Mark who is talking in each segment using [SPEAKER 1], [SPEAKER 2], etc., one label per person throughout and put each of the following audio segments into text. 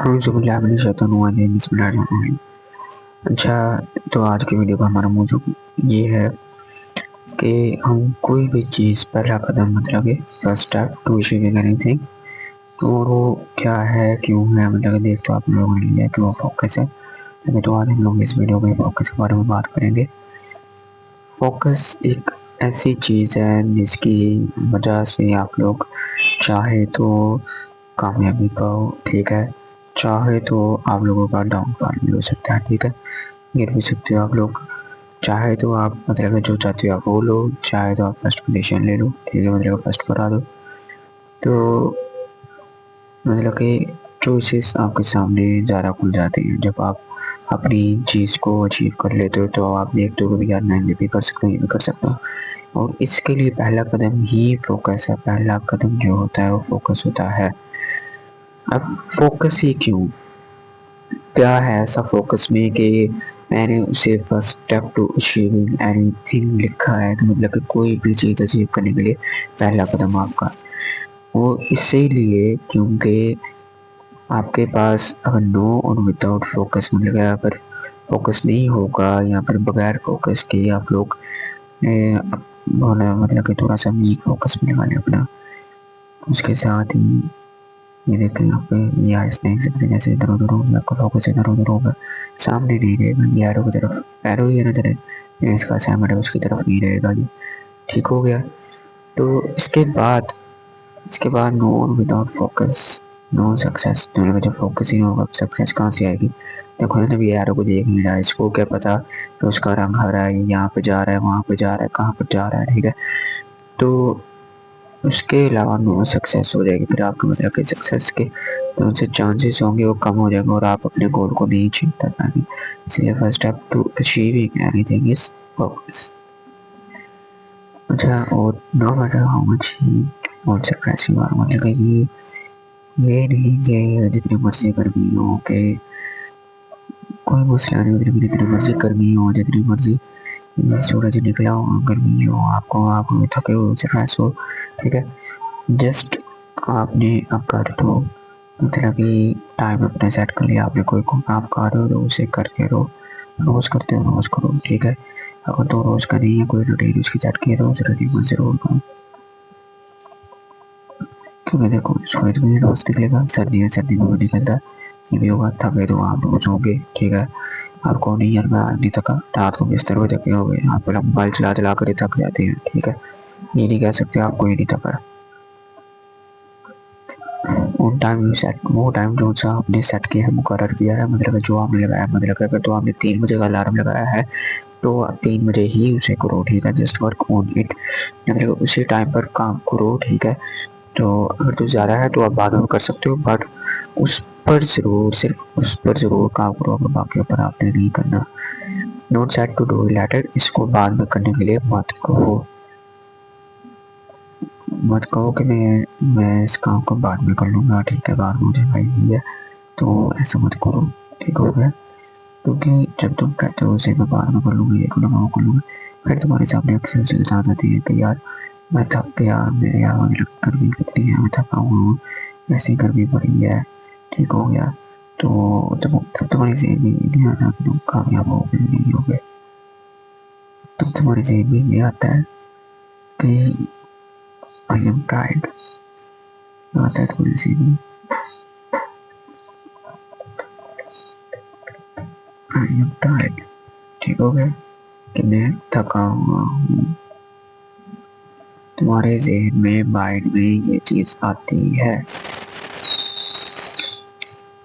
[SPEAKER 1] बिस्मिल्लाहिर्रहमानिर्रहीम। अच्छा, तो आज की वीडियो का हमारा मौजू ये है कि हम कोई भी चीज़ पहला कदम मतलब कि first step to achieving anything, तो वो क्या है, क्यों है, मतलब देख तो आप लोगों ने लिया कि वो फोकस है। तो आज हम लोग इस वीडियो में फोकस के बारे में बात करेंगे। फोकस एक ऐसी चीज़ है जिसकी वजह से आप लोग चाहे तो कामयाबी पाओ, ठीक है, चाहे तो आप लोगों का डाउनफॉल भी हो सकता है, ठीक है, गिर भी सकते हो आप लोग। चाहे तो आप मतलब जो चाहते हो आप वो लो, चाहे तो आप फर्स्ट पोजीशन ले लो, ठीक है, मतलब फर्स्ट पर आ दो। तो मतलब कि चॉइसेस आपके सामने ज़्यादा खुल जाते हैं जब आप अपनी चीज़ को अचीव कर लेते हो। तो आप देखते हो कि यार मैं ये भी कर सकता हूँ, ये भी कर सकता हूँ, और इसके लिए पहला कदम ही फोकस है। पहला कदम जो होता है वो फोकस होता है। अब फोकस ही क्यों, क्या है ऐसा फोकस में कि मैंने उसे first step to achieving anything लिखा है। तो मतलब कि कोई भी चीज़ अचीव करने के लिए पहला कदम आपका वो इसीलिए क्योंकि आपके पास अगर नो और विदाउट फोकस मतलब यहाँ पर फोकस नहीं होगा, यहाँ पर बगैर फोकस के आप लोग मतलब कि थोड़ा सा वीक फोकस में लगाने अपना। उसके साथ ही ये देखें यहाँ पे ये आइस देख सकते हैं, जैसे इधर उधर होगा, आपका फोकस इधर उधर होगा, सामने नहीं रहेगा। ये एरो की तरफ, एरो ये नजर है, इसका असाइनमेंट है उसकी तरफ नहीं रहेगा। ये ठीक हो गया। तो इसके बाद no without focus no success. तो जब फोकस ही नहीं होगा सक्सेस कहाँ से आएगी। देखो ना, जब ये एरो को देख नहीं रहा है, इसको क्या पता कि उसका रंग हरा है, यहाँ पे जा रहा है, वहाँ पे जा रहा है, कहाँ पर जा रहा है, ठीक है। तो उसके अलावा नो सक्सेस हो जाएगी, फिर आपको मतलब कि सक्सेस के तो उनसे चांसेस होंगे वो कम हो जाएंगे और आप अपने गोल को नहीं अचीव कर पाएंगे। इसलिए first step to achieving anything is focus. अच्छा, और no matter how much he want success you are, मतलब ये नहीं कि जितनी मर्जी गर्मी हो के कोई मसला नहीं, जितनी मर्जी गर्मी हो, जितनी मर्जी सूरज निकला हो, गर्मी हो, आप थके हो, स्ट्रेस हो, ठीक है, जस्ट आपने अब कर दो, मतलब कि टाइम अपने सेट कर लिया आपने। कोई काम कर रहे हो तो उसे करते रहो, रोज़ करते हो रोज़ करो, ठीक है। अगर तो रोज़ का नहीं है कोई रूटीन उसकी सेट किए रोज़ रूटीन में ज़रूर करो, क्योंकि देखो सूरज में रोज़ निकलेगा, सर्दी है सर्दी में वो निकलता है, ये भी होगा। थके तो आप रोज़ होगे, ठीक है। आपको नहीं यार मैं आज नहीं थका, रात को बिस्तर पर थके हो गए, आप मोबाइल चला चला कर थक जाते हैं, ठीक है, ये नहीं कह सकते आपको ये नहीं थका। उन टाइम सेट वो टाइम जो सा आपने सेट किया है, मुकर्रर किया है, मतलब जो आपने लगाया, मतलब अगर तो आपने 3 बजे का अलार्म लगाया है तो आप 3 बजे ही उसे करो, ठीक है। जस्ट वर्क ऑन इट, मतलब उसी टाइम पर काम करो, ठीक है। तो अगर तो ज़्यादा है तो आप बाद में कर सकते हो, बट उस पर ज़रूर, सिर्फ उस पर ज़रूर काम करो, अगर बाकी पर आपने नहीं करना। Note set to do later, इसको बाद में करने के लिए मत कहो कि मैं इस काम को बाद में कर लूँगा, ठीक है, बाद में मुझे भाई है, तो ऐसा मत करो, ठीक हो गया। क्योंकि जब तुम कहते हो उसे मैं बाद में कर लूँगा, ये कर लूँगा, वो कर लूँगा, फिर तुम्हारे सामने अक्सर चीज़ आ जाती है कि यार मैं थक गया, मेरे यार मुझे गर्मी कितनी है, मैं थका हुआ हूँ, ऐसी गर्मी पड़ी है, ठीक हो गया। तो तब तुम्हारी जेब में ये नहीं आता कि तुम कामयाब हो गए नहीं हो गए, तब तुम्हारी जेब में ये आता है कि आई एम टायर्ड, आता है तुम्हारी जेब में आई एम टायर्ड, ठीक हो गया, कि मैं थका हुआ हूँ। तुम्हारे ज़हन में माइंड में ये चीज़ आती है,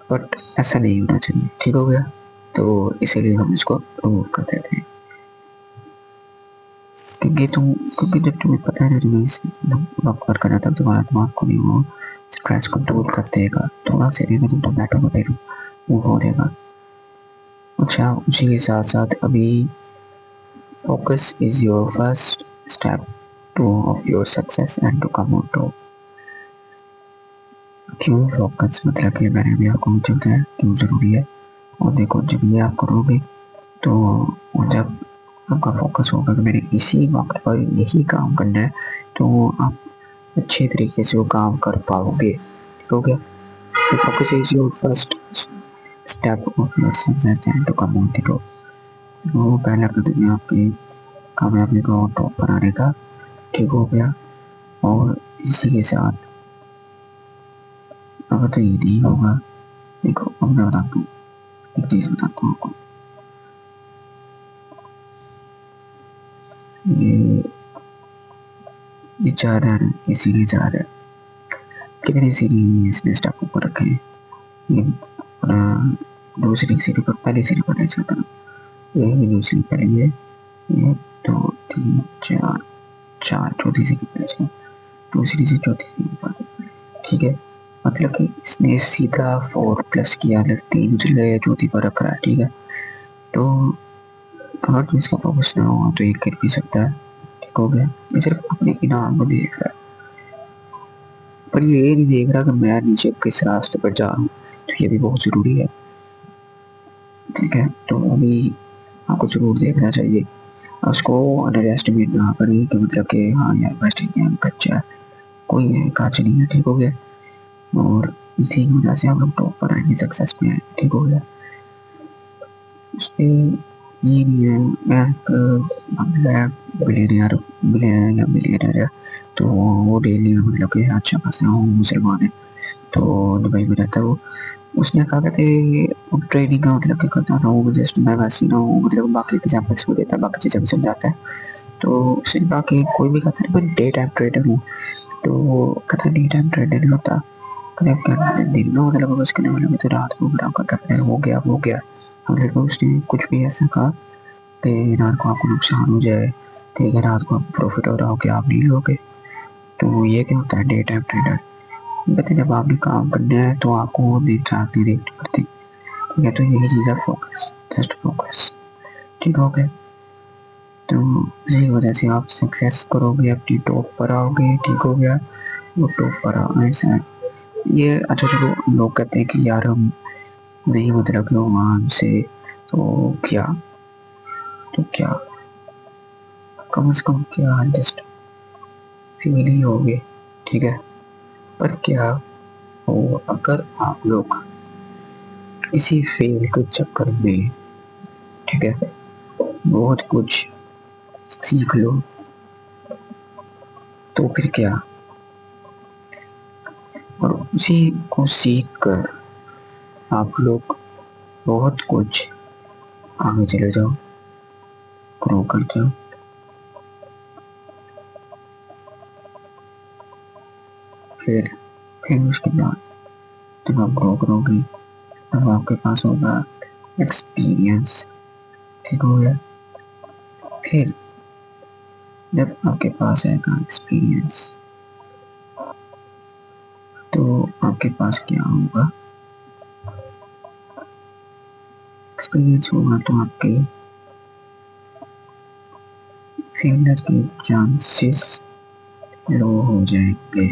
[SPEAKER 1] बट ऐसा नहीं होना चाहिए, ठीक हो गया। तो इसीलिए हम इसको रिमूव कर देते हैं, क्योंकि जब तुम्हें पता है ना तुम्हें इस वक्त पर करना, तब तुम्हारा दिमाग को नहीं वो स्ट्रेस को दूर कर देगा, थोड़ा सा नहीं तुम तो बैठोगे फिर वो हो देगा। अच्छा, उसी के साथ साथ अभी focus is your first step to of your success and to come out of. क्यों फोकस, मतलब कि मैंने भी आपको बताया क्यों ज़रूरी है। और देखो जब ये आप करोगे तो जब आपका फोकस होगा कि मैंने इसी वक्त पर यही काम करना है, तो आप अच्छे तरीके से वो काम कर पाओगे, ठीक हो गया। तो focus is your first step of your success and to come on the top. वो पहला कदम है आपकी कामयाबी को टॉप पर आने का। ठीक हो गया। और इसी के साथ अगर तो ये नहीं होगा, देखो अब मैं बताता हूँ, एक चीज बताता हूँ आपको। ये जा रहा है, ये सीढ़ी जा रहा है, कितनी सीढ़ी इसने स्टेप ऊपर रखे हैं। ये दूसरी सीढ़ी पर, पहली सीढ़ी पर नहीं चलता, ये दूसरी पहली है, ये 2 3 4 4 चौथी सीढ़ी पर, दूसरी से चौथी सीढ़ी पर। ठीक है, मतलब कि इसने सीधा 4 प्लस किया, 3 चले चौथी पर रख रहा है। ठीक है, तो अगर तो इसका फोकस ना हो तो ये गिर भी सकता है। ठीक हो गया। ये सिर्फ अपने इनाम को देख रहा है, पर ये नहीं देख रहा कि मैं नीचे किस रास्ते पर जा रहा हूँ, तो ये भी बहुत ज़रूरी है। ठीक है, तो अभी आपको ज़रूर देखना चाहिए, उसको अंडर एस्टिमेट ना करें कि मतलब कि हाँ यार बेस्ट है, कच्चा है, कोई है काच नहीं है। ठीक हो गया। और इसी की वजह से हम लोग टॉप पर आएंगे, सक्सेस में आए। ठीक हो गया। उसपे ये नहीं है मैं बिलियनियर बिलियनियर या बिलियनियर है, तो वो डेली में मतलब कि अच्छा खासा मुसलमान है, तो दुबई में रहता है वो। उसने कहा कि ट्रेडिंग का मतलब क्या करता था वो, जस्ट मैं वैसे ना हूँ, मतलब बाकी एग्जाम्पल्स को देता है, बाकी चीज़ें भी समझाता है। तो उसने कहा कि कोई भी कहता है मैं डे टाइम ट्रेडर हूँ, तो वो कहता डे टाइम ट्रेडर नहीं होता, मतलब क्या दिन में मतलब बस करने वाले में, तो रात को बड़ा करता हो गया। मतलब उसने कुछ भी ऐसा कहा कि रात को आपको नुकसान हो जाए, ठीक है, रात को आप प्रॉफिट हो रहा हो कि आप नहीं लोगे, तो ये क्या होता है डे टाइम ट्रेडर। कहते जब आपने काम करना है तो आपको दिन रात नहीं देखनी पड़ती। ठीक है, तो यही चीज़ है फोकस, जस्ट फोकस। ठीक हो गया। तो इसी वजह से आप सक्सेस करोगे, अपनी टॉप पर आओगे। ठीक हो गया। वो टॉप पर आओ ऐसा ये। अच्छा चलो, लोग कहते हैं कि यार हम नहीं मतलब कि वहाँ से, तो क्या कम से कम क्या जस्ट फील ही होगे। ठीक है, पर क्या हो अगर आप लोग इसी फेल के चक्कर में, ठीक है, बहुत कुछ सीख लो, तो फिर क्या, और उसी को सीख कर आप लोग बहुत कुछ आगे चले जाओ, ग्रो करते हो। फिर उसके बाद जब आप ग्रो करोगे तब आपके पास होगा एक्सपीरियंस। ठीक हो गया। फिर जब आपके पास आएगा एक्सपीरियंस, तो आपके पास क्या होगा, एक्सपीरियंस होगा तो आपके फेलियर के चांसेस लो हो जाएंगे,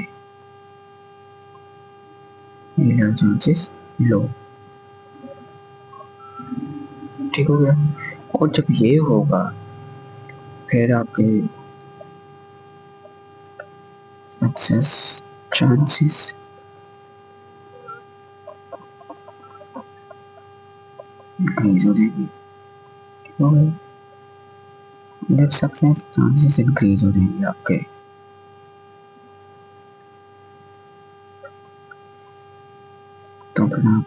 [SPEAKER 1] फेलियर चांसेस लो। ठीक हो गया। और जब ये होगा फिर आपके सक्सेस चांसेस इंक्रीज हो जाएंगे। ठीक हो गया। जब सक्सेस चांसेस इंक्रीज हो जाएंगे आपके, तो फिर आप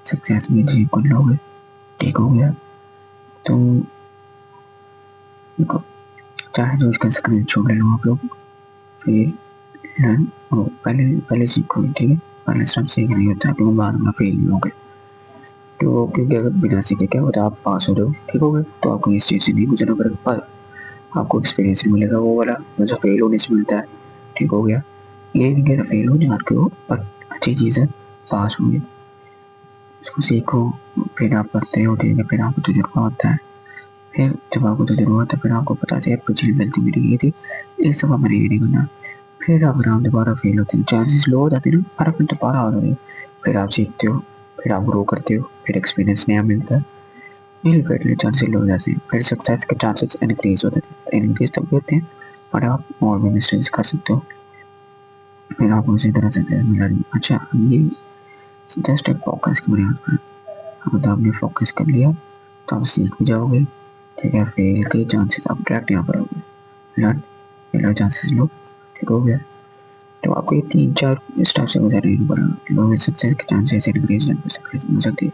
[SPEAKER 1] सक्सेस में अचीव कर लोगे। ठीक हो गया। तो देखो, चाहे तो इसका स्क्रीन शॉट ले लो आप लोग, फिर लर्न पहले पहले सीखो। ठीक है, पहले सब सीख नहीं होता है, क्योंकि बाद में फेल भी होगे। तो क्योंकि अगर बिना सीखे क्या होता है आप पास हो जाओ। ठीक हो गया, तो आपको इस चीज़ से नहीं गुजरना पड़ेगा, पर आपको एक्सपीरियंस मिलेगा वो वाला जो फेल होने से मिलता है। ठीक हो गया। ये नहीं कहता फेल हो जान के हो, पर अच्छी चीज़ है, पास होंगे, इसको सीखो, फिर आप पढ़ते हो। ठीक है, फिर आपको तजुर्बा होता है, फिर जब आपको तजुर्बा होता है फिर आपको पता चले पिछली गलती मेरी ये थी, इस दफ़ा मैंने ये नहीं करना। फिर अगर आप दोबारा फेल होते हैं, चांसेस लो हो जाते हैं ना, पर फिर दोबारा हो जाते हैं, फिर आप सीखते हो, फिर आप ग्रो करते हो, फिर एक्सपीरियंस नया मिलता है। इनफेक्टली चांसेस लो जाते हैं, फिर सक्सेस के चांसेस इंक्रीज होते थे, तो इंक्रीज तब भी होते हैं और आप और भी मिस्टेक्स कर सकते हो, फिर आप उसी तरह से मिला नहीं। अच्छा, ये जस्ट एक फोकस की बुनियाद पर, अब आपने फोकस कर लिया तो आप सीख भी जाओगे, ठीक है। फेल के चांसेस आप डायरेक्ट यहाँ पर होगे, लर्न फेल चांसेस लो, ठीक हो गया। तो आपको ये 3-4 स्टेप से गुजरना पड़ेगा, लो सक्सेस के चांसेस इंक्रीज सक्सेस हो सकती है।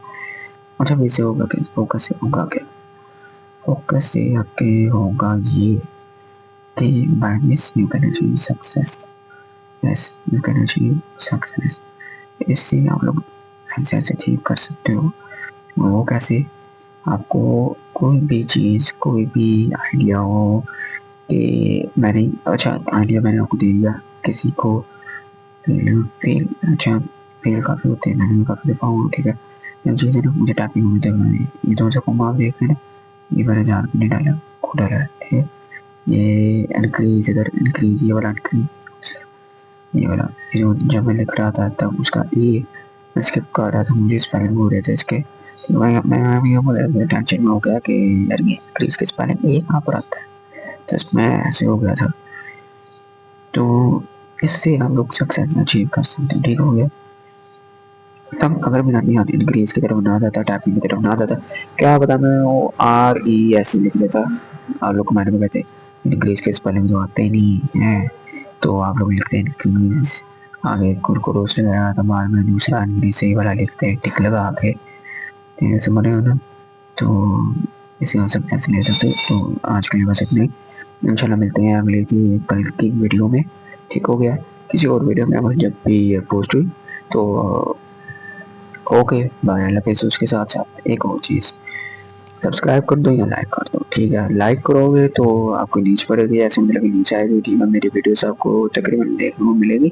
[SPEAKER 1] अच्छा, वैसे होगा क्या, फोकस से होगा क्या, फोकस से आपके होगा ये कि by this you can achieve success, yes you can achieve success. इससे आप लोग सक्सेस अचीव कर सकते हो। वो कैसे, आपको कोई भी चीज़, कोई भी आइडिया हो कि मैंने, अच्छा आइडिया मैंने आपको दे दिया किसी को, फेल, अच्छा फेल काफ़ी होते हैं, मैंने भी काफ़ी दफ़ा हुआ, ठीक है। ये चीज़ें ना मुझे टाइपिंग में देखना है, ये 2 आप देख रहे हैं ना, ये मैंने ध्यान नहीं डाला, खुद डाला है, ठीक है। ये इंक्रीज, इधर इंक्रीज, ये वाला इंक्रीज, ये वाला, जो जब मैं लिख रहा था तब उसका ए स्किप कर रहा था, मुझे स्पेलिंग हो रहे थे इसके, मैं ये बोल रहा था, टेंशन में हो गया कि यार ये इंक्रीज के स्पेलिंग ए कहाँ पर आता है, जस्ट मैं ऐसे हो गया था। तो इससे हम लोग सक्सेस अचीव कर सकते हैं, ठीक हो गया। तब अगर मेरा ध्यान इंक्रीज की तरफ ना जाता, टाइपिंग की तरफ ना जाता, क्या पता मैं वो RES लिख देता, आप लोग कमेंट में कहते इंक्रीज के स्पेलिंग जो आते ही नहीं है, तो आप लोग लिखते हैं इंक्रीज, आगे कुरकुरो से गया तो बाद में दूसरा इंक्रीज सही वाला लिखते हैं टिक लगा के, समझ रहे हो ना। तो इसे हम सक्सेस ले सकते हो। तो आज के लिए बस इतना ही, इंशाल्लाह मिलते हैं अगले की कल की वीडियो में, ठीक हो गया। किसी और वीडियो में अगर जब भी पोस्ट हुई तो ओके बाय, अल्लाह हाफिज़। उसके साथ साथ एक और चीज़, सब्सक्राइब कर दो या लाइक कर दो, ठीक है। लाइक करोगे तो आपको नीच पड़ेगी, ऐसे मतलब कि नीच आएगी, ठीक है। मेरी वीडियोस आपको तकरीबन देखने को मिलेगी,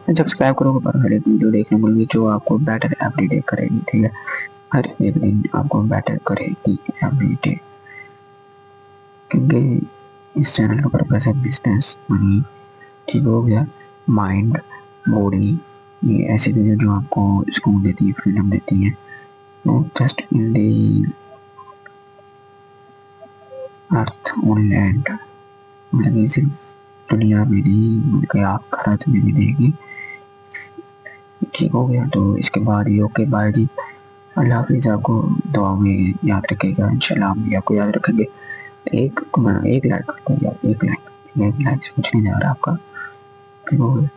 [SPEAKER 1] सब्सक्राइब करोगे पर हर एक वीडियो देखने को मिलेगी जो आपको बेटर एवरीडे करेगी, ठीक है। हर एक दिन आपको बेटर करेगी एवरीडे, क्योंकि इस चैनल का पर्पस है बिजनेस, मनी, ठीक हो गया। माइंड, बॉडी, ये ऐसी चीज़ें जो आपको सुकून देती है, फ्रीडम देती है, not just in the अर्थ और लैंड, मतलब इसी दुनिया में नहीं बल्कि आखिरत में भी देगी, ठीक हो गया। तो इसके बाद ही ओके बाय जी, अल्लाह हाफिज़। आपको दुआ में याद रखेगा, इंशाल्लाह हम भी आपको याद रखेंगे। एक लाइक कर दो यार, एक लाइक से कुछ नहीं जा रहा आपका, ठीक हो गया।